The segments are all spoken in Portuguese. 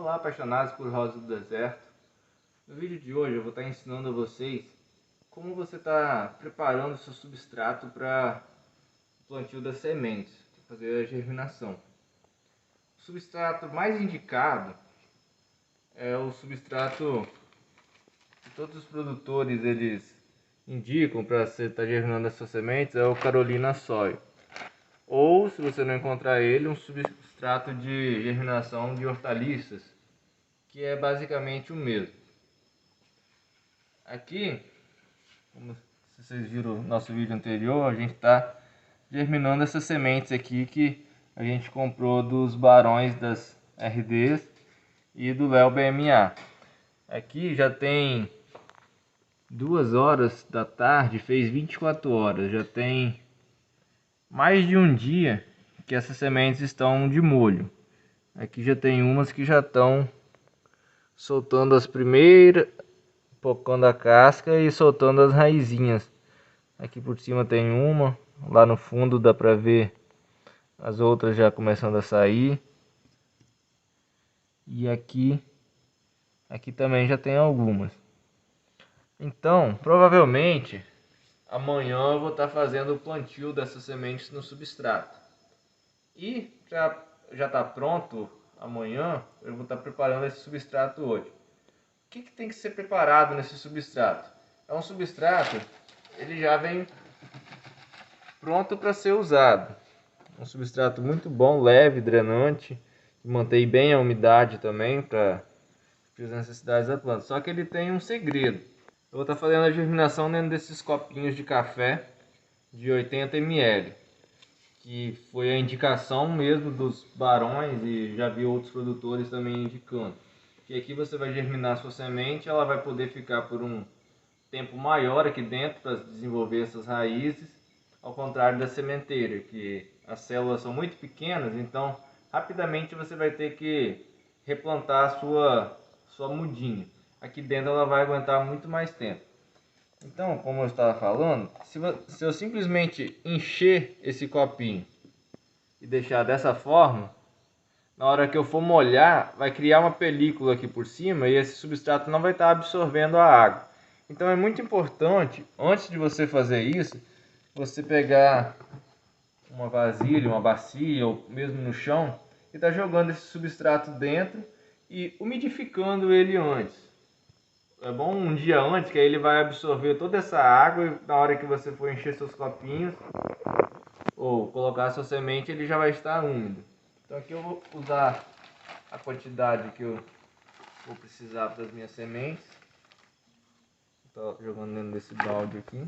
Olá, apaixonados por rosas do deserto. No vídeo de hoje eu vou estar ensinando a vocês como você está preparando seu substrato para o plantio das sementes, para fazer a germinação. O substrato mais indicado é o substrato que todos os produtores eles indicam para você estar germinando essas sementes, é o Carolina Soil. Ou, se você não encontrar ele, um substrato de germinação de hortaliças, que é basicamente o mesmo. Aqui, como vocês viram no nosso vídeo anterior, a gente está germinando essas sementes aqui que a gente comprou dos barões das RDs e do Léo BMA. Aqui já tem 2 horas da tarde, fez 24 horas, já tem mais de um dia que essas sementes estão de molho. Aqui já tem umas que já estão soltando as primeiras, pocando a casca e soltando as raizinhas. Aqui por cima tem uma, lá no fundo dá pra ver as outras já começando a sair. E aqui também já tem algumas. Então, provavelmente amanhã eu vou estar fazendo o plantio dessas sementes no substrato. E já está pronto amanhã, eu vou estar preparando esse substrato hoje. O que tem que ser preparado nesse substrato? É um substrato, ele já vem pronto para ser usado. Um substrato muito bom, leve, drenante, que mantém bem a umidade também para as necessidades da planta. Só que ele tem um segredo. Eu vou estar fazendo a germinação dentro desses copinhos de café de 80 ml, que foi a indicação mesmo dos barões e já vi outros produtores também indicando. Que aqui você vai germinar sua semente, ela vai poder ficar por um tempo maior aqui dentro para desenvolver essas raízes, ao contrário da sementeira, que as células são muito pequenas, então rapidamente você vai ter que replantar a sua mudinha. Aqui dentro ela vai aguentar muito mais tempo. Então, como eu estava falando, se eu simplesmente encher esse copinho e deixar dessa forma, na hora que eu for molhar, vai criar uma película aqui por cima e esse substrato não vai estar absorvendo a água. Então é muito importante, antes de você fazer isso, você pegar uma vasilha, uma bacia ou mesmo no chão e tá jogando esse substrato dentro e umidificando ele antes. É bom um dia antes, que aí ele vai absorver toda essa água e na hora que você for encher seus copinhos ou colocar sua semente, ele já vai estar úmido. Então aqui eu vou usar a quantidade que eu vou precisar para as minhas sementes. Estou jogando dentro desse balde aqui.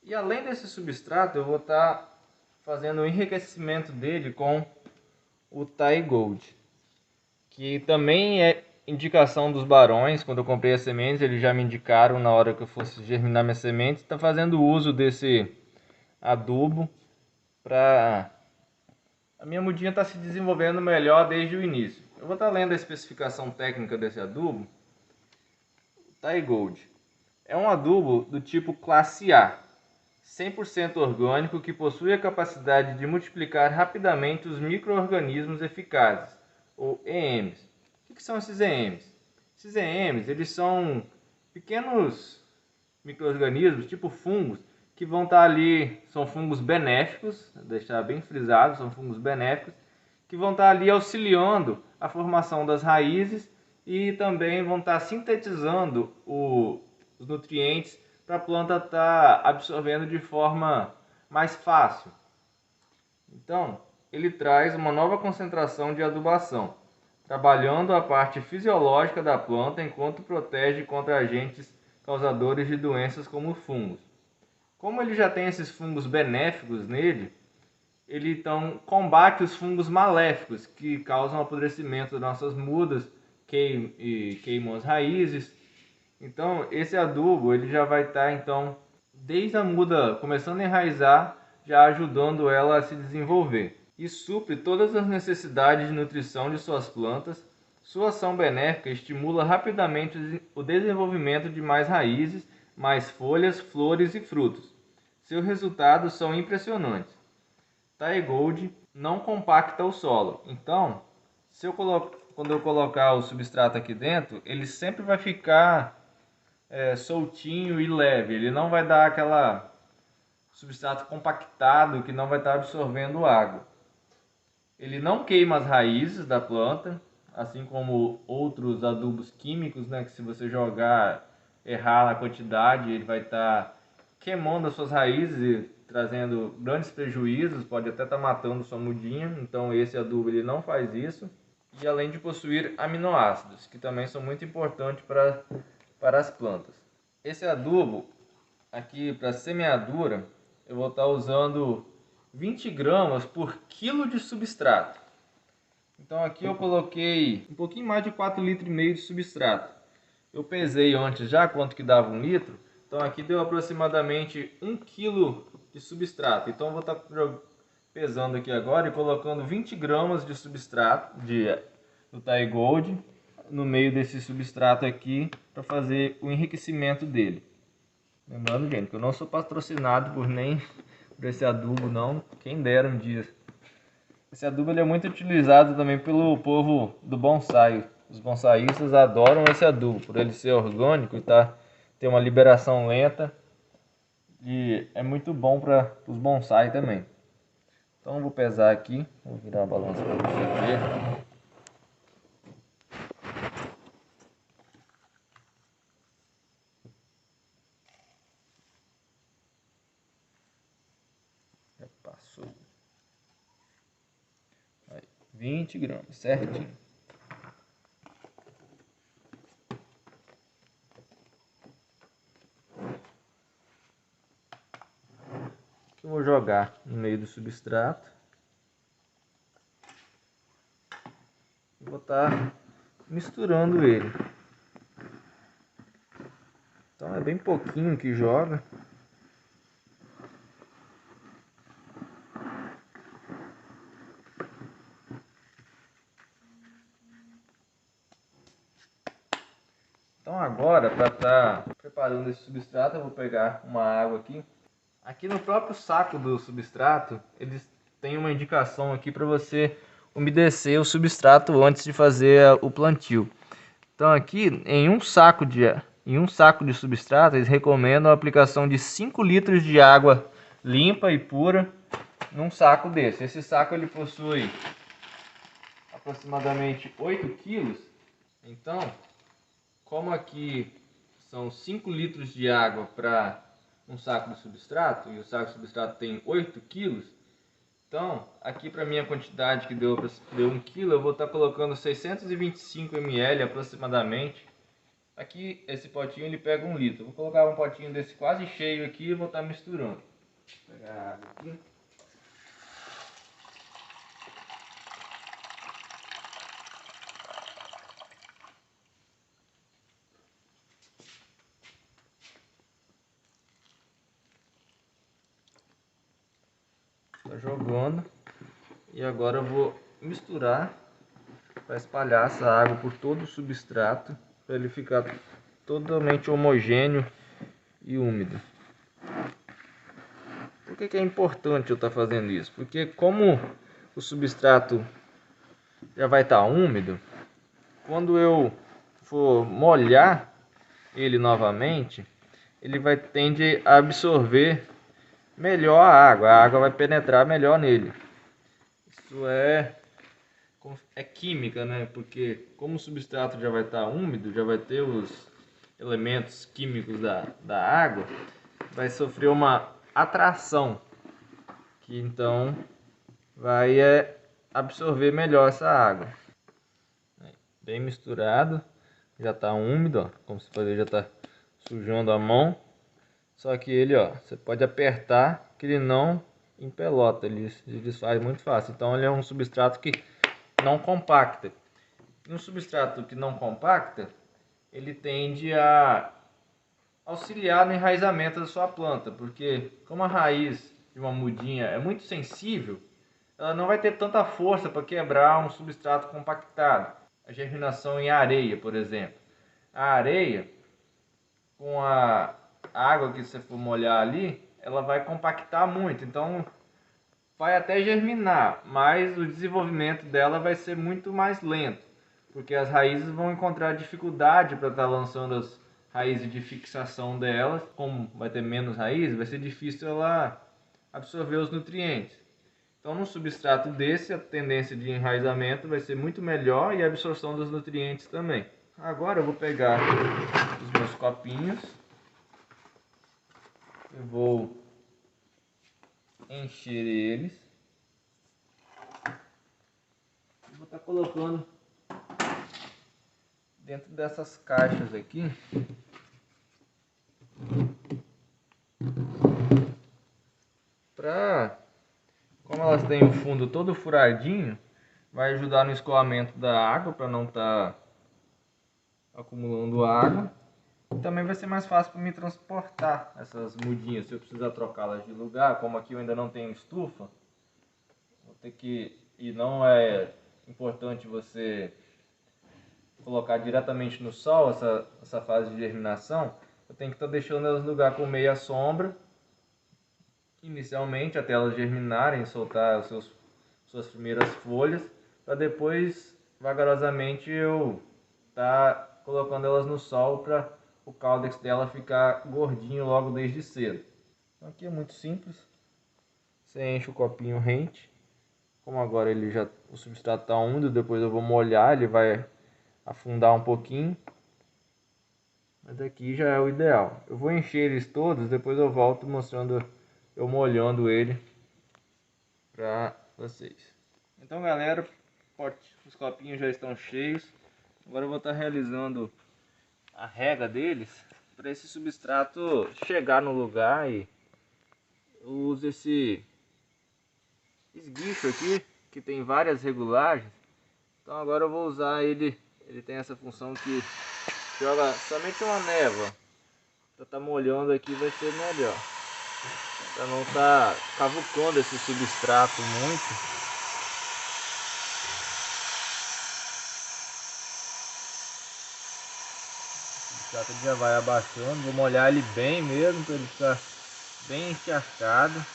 E além desse substrato, eu vou estar fazendo o enriquecimento dele com o Thai Gold, que também é indicação dos barões. Quando eu comprei as sementes, eles já me indicaram na hora que eu fosse germinar minhas sementes, está fazendo uso desse adubo para a minha mudinha está se desenvolvendo melhor desde o início. Eu vou estar lendo a especificação técnica desse adubo. Thai Gold é um adubo do tipo classe A, 100% orgânico, que possui a capacidade de multiplicar rapidamente os micro-organismos eficazes, ou EMs. O que são esses EMs? Esses EMs, eles são pequenos micro-organismos, tipo fungos, que vão estar ali, são fungos benéficos, deixar bem frisado, são fungos benéficos, que vão estar ali auxiliando a formação das raízes e também vão estar sintetizando os nutrientes para a planta estar absorvendo de forma mais fácil. Então, ele traz uma nova concentração de adubação, trabalhando a parte fisiológica da planta enquanto protege contra agentes causadores de doenças como fungos. Como ele já tem esses fungos benéficos nele, ele então combate os fungos maléficos que causam apodrecimento das nossas mudas, queimam as raízes. Então esse adubo ele já vai estar então desde a muda começando a enraizar, já ajudando ela a se desenvolver. E supre todas as necessidades de nutrição de suas plantas. Sua ação benéfica estimula rapidamente o desenvolvimento de mais raízes, mais folhas, flores e frutos. Seus resultados são impressionantes. Thai-Gold não compacta o solo. Então, quando eu colocar o substrato aqui dentro, ele sempre vai ficar soltinho e leve. Ele não vai dar aquela substrato compactado que não vai estar absorvendo água. Ele não queima as raízes da planta, assim como outros adubos químicos, né, que se você jogar errar na quantidade, ele vai estar queimando as suas raízes e trazendo grandes prejuízos, pode até estar matando sua mudinha. Então esse adubo ele não faz isso. E além de possuir aminoácidos, que também são muito importantes para as plantas. Esse adubo aqui para semeadura, eu vou estar usando 20 gramas por quilo de substrato. Então aqui eu coloquei um pouquinho mais de 4,5 litros de substrato. Eu pesei antes já quanto que dava 1 litro. Então aqui deu aproximadamente 1 kg de substrato. Então eu vou estar pesando aqui agora e colocando 20 gramas de substrato do Thai-Gold no meio desse substrato aqui para fazer o enriquecimento dele. Lembrando, gente, que eu não sou patrocinado por esse adubo, não. Quem dera um dia. Esse adubo ele é muito utilizado também pelo povo do bonsai. Os bonsaístas adoram esse adubo, por ele ser orgânico e ter uma liberação lenta. E é muito bom para os bonsai também. Então eu vou pesar aqui, vou virar a balança para você ver. Já passou. Aí, 20 gramas, certinho. Que eu vou jogar no meio do substrato. E vou estar misturando ele. Então é bem pouquinho que joga. Então agora, para estar preparando esse substrato, eu vou pegar uma água aqui. Aqui no próprio saco do substrato, eles têm uma indicação aqui para você umedecer o substrato antes de fazer o plantio. Então aqui, em um saco de substrato, eles recomendam a aplicação de 5 litros de água limpa e pura num saco desse. Esse saco ele possui aproximadamente 8 quilos. Então, como aqui são 5 litros de água para um saco de substrato, e o saco de substrato tem 8 quilos, então aqui para minha quantidade que deu 1 quilo, eu vou estar colocando 625 ml aproximadamente. Aqui esse potinho ele pega 1 litro, eu vou colocar um potinho desse quase cheio aqui e vou estar misturando. Vou pegar a água aqui. Tá jogando. E agora eu vou misturar para espalhar essa água por todo o substrato, para ele ficar totalmente homogêneo e úmido. Por que é importante eu estar fazendo isso? Porque como o substrato já vai estar úmido, quando eu for molhar ele novamente, ele vai tender a absorver melhor a água vai penetrar melhor nele. Isso é química, né? Porque como o substrato já vai estar úmido, já vai ter os elementos químicos da água, vai sofrer uma atração, que então vai absorver melhor essa água. Bem misturado, já está úmido, ó, como se pode ver, já está sujando a mão. Só que ele, ó, você pode apertar que ele não empelota, ele se desfaz muito fácil. Então ele é um substrato que não compacta. Um substrato que não compacta, ele tende a auxiliar no enraizamento da sua planta, porque como a raiz de uma mudinha é muito sensível, ela não vai ter tanta força para quebrar um substrato compactado. A germinação em areia, por exemplo. A areia, com a água que você for molhar ali, ela vai compactar muito, então vai até germinar, mas o desenvolvimento dela vai ser muito mais lento, porque as raízes vão encontrar dificuldade para estar lançando as raízes de fixação delas. Como vai ter menos raízes, vai ser difícil ela absorver os nutrientes. Então, num substrato desse, a tendência de enraizamento vai ser muito melhor e a absorção dos nutrientes também. Agora eu vou pegar os meus copinhos, eu vou encher eles, e vou estar colocando dentro dessas caixas aqui. Como elas têm o fundo todo furadinho, vai ajudar no escoamento da água para não estar acumulando água. E também vai ser mais fácil para me transportar essas mudinhas. Se eu precisar trocá-las de lugar, como aqui eu ainda não tenho estufa, vou ter que... E não é importante você colocar diretamente no sol essa fase de germinação. Eu tenho que estar deixando elas no lugar com meia sombra inicialmente, até elas germinarem, soltar suas primeiras folhas, para depois vagarosamente eu estar colocando elas no sol para o caudex dela ficar gordinho logo desde cedo. Então aqui é muito simples, você enche o copinho rente, como agora o substrato está úmido, depois eu vou molhar, ele vai afundar um pouquinho, mas aqui já é o ideal. Eu vou encher eles todos, depois eu volto mostrando eu molhando ele para vocês. Então galera, os copinhos já estão cheios. Agora eu vou estar realizando a rega deles para esse substrato chegar no lugar. E eu uso esse esguicho aqui que tem várias regulagens. Então agora eu vou usar ele. Ele tem essa função que joga somente uma névoa. Para estar molhando aqui vai ser melhor, para não estar cavucando esse substrato muito. O substrato já vai abaixando, vou molhar ele bem mesmo, para ele ficar bem encharcado,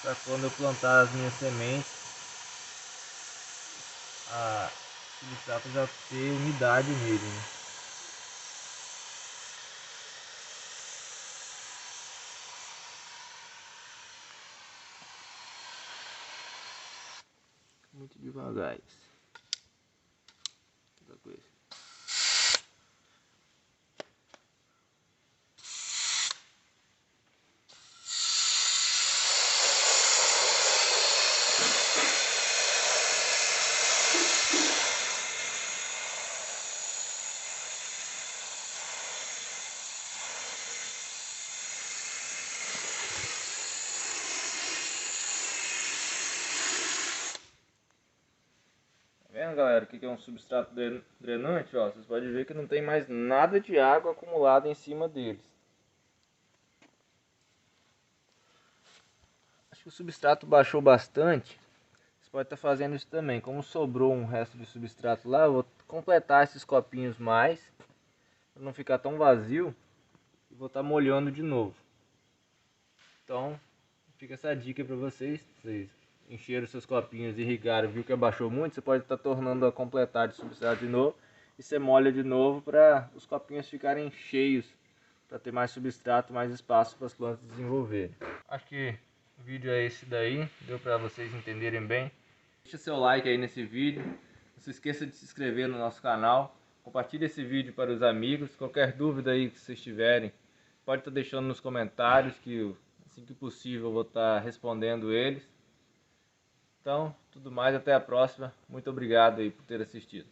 para quando eu plantar as minhas sementes, o substrato já ter umidade nele, né? Muito devagar isso. Outra coisa. Vendo, galera, o que é um substrato drenante? Ó, vocês podem ver que não tem mais nada de água acumulada em cima deles. Acho que o substrato baixou bastante. Você pode estar fazendo isso também. Como sobrou um resto de substrato lá, eu vou completar esses copinhos mais, para não ficar tão vazio, e vou estar molhando de novo. Então, fica essa dica para vocês. Vocês encheram seus copinhos, irrigaram, viu que abaixou muito, você pode estar tornando a completar de substrato de novo, e você molha de novo para os copinhos ficarem cheios, para ter mais substrato, mais espaço para as plantas desenvolverem. Acho que o vídeo é esse daí, deu para vocês entenderem bem. Deixa seu like aí nesse vídeo, não se esqueça de se inscrever no nosso canal, compartilhe esse vídeo para os amigos. Qualquer dúvida aí que vocês tiverem, pode estar deixando nos comentários, que assim que possível eu vou estar respondendo eles. Então, tudo mais, até a próxima. Muito obrigado aí por ter assistido.